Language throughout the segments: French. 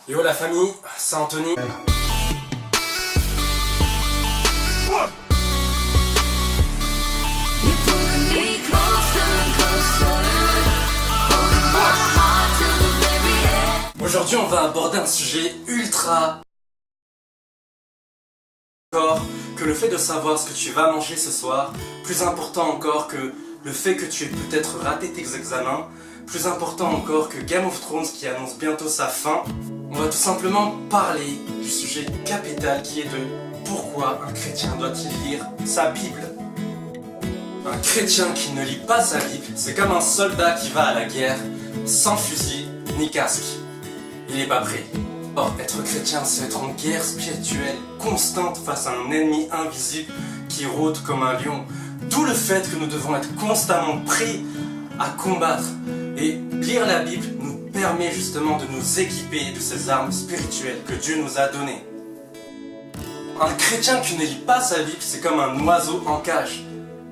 Yo la famille, c'est Anthony. Aujourd'hui on va aborder un sujet ultra que le fait de savoir ce que tu vas manger ce soir, plus important encore que le fait que tu aies peut-être raté tes examens, plus important encore que Game of Thrones qui annonce bientôt sa fin. On va tout simplement parler du sujet capital qui est de pourquoi un chrétien doit-il lire sa Bible. Un chrétien qui ne lit pas sa Bible, c'est comme un soldat qui va à la guerre sans fusil ni casque. Il n'est pas prêt. Or, être chrétien, c'est être en guerre spirituelle constante face à un ennemi invisible qui rôde comme un lion. D'où le fait que nous devons être constamment prêts à combattre. Et lire la Bible nous permet justement de nous équiper de ces armes spirituelles que Dieu nous a données. Un chrétien qui ne lit pas sa Bible, c'est comme un oiseau en cage.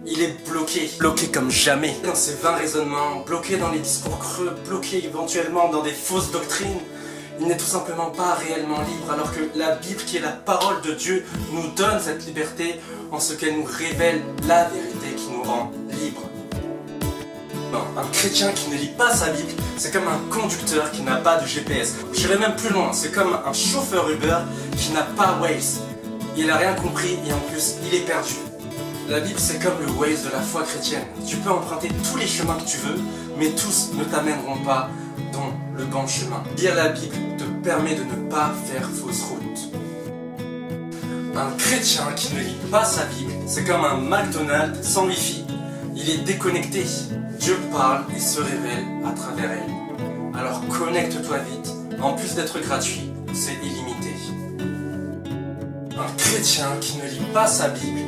Il est bloqué comme jamais dans ses vains raisonnements, bloqué dans les discours creux, bloqué éventuellement dans des fausses doctrines. Il n'est tout simplement pas réellement libre, alors que la Bible, qui est la parole de Dieu, nous donne cette liberté en ce qu'elle nous révèle la vérité qui nous rend libres. Non, un chrétien qui ne lit pas sa Bible, c'est comme un conducteur qui n'a pas de GPS. J'irai même plus loin, c'est comme un chauffeur Uber qui n'a pas Waze. Il n'a rien compris et en plus, il est perdu. La Bible, c'est comme le Waze de la foi chrétienne. Tu peux emprunter tous les chemins que tu veux, mais tous ne t'amèneront pas dans le bon chemin. Lire la Bible te permet de ne pas faire fausse route. Un chrétien qui ne lit pas sa Bible, c'est comme un McDonald's sans Wi-Fi. Il est déconnecté. Dieu parle et se révèle à travers elle. Alors connecte-toi vite. En plus d'être gratuit, c'est illimité. Un chrétien qui ne lit pas sa Bible,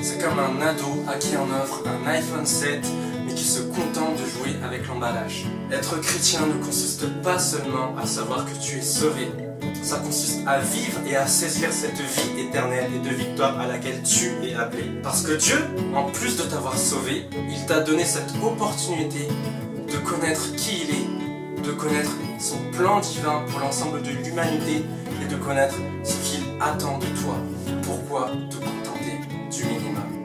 c'est comme un ado à qui on offre un iPhone 7 mais qui se contente de jouer avec l'emballage. Être chrétien ne consiste pas seulement à savoir que tu es sauvé. Ça consiste à vivre et à saisir cette vie éternelle et de victoire à laquelle tu es appelé. Parce que Dieu, en plus de t'avoir sauvé, il t'a donné cette opportunité de connaître qui il est, de connaître son plan divin pour l'ensemble de l'humanité et de connaître ce qu'il attend de toi. Pourquoi te contenter du minimum?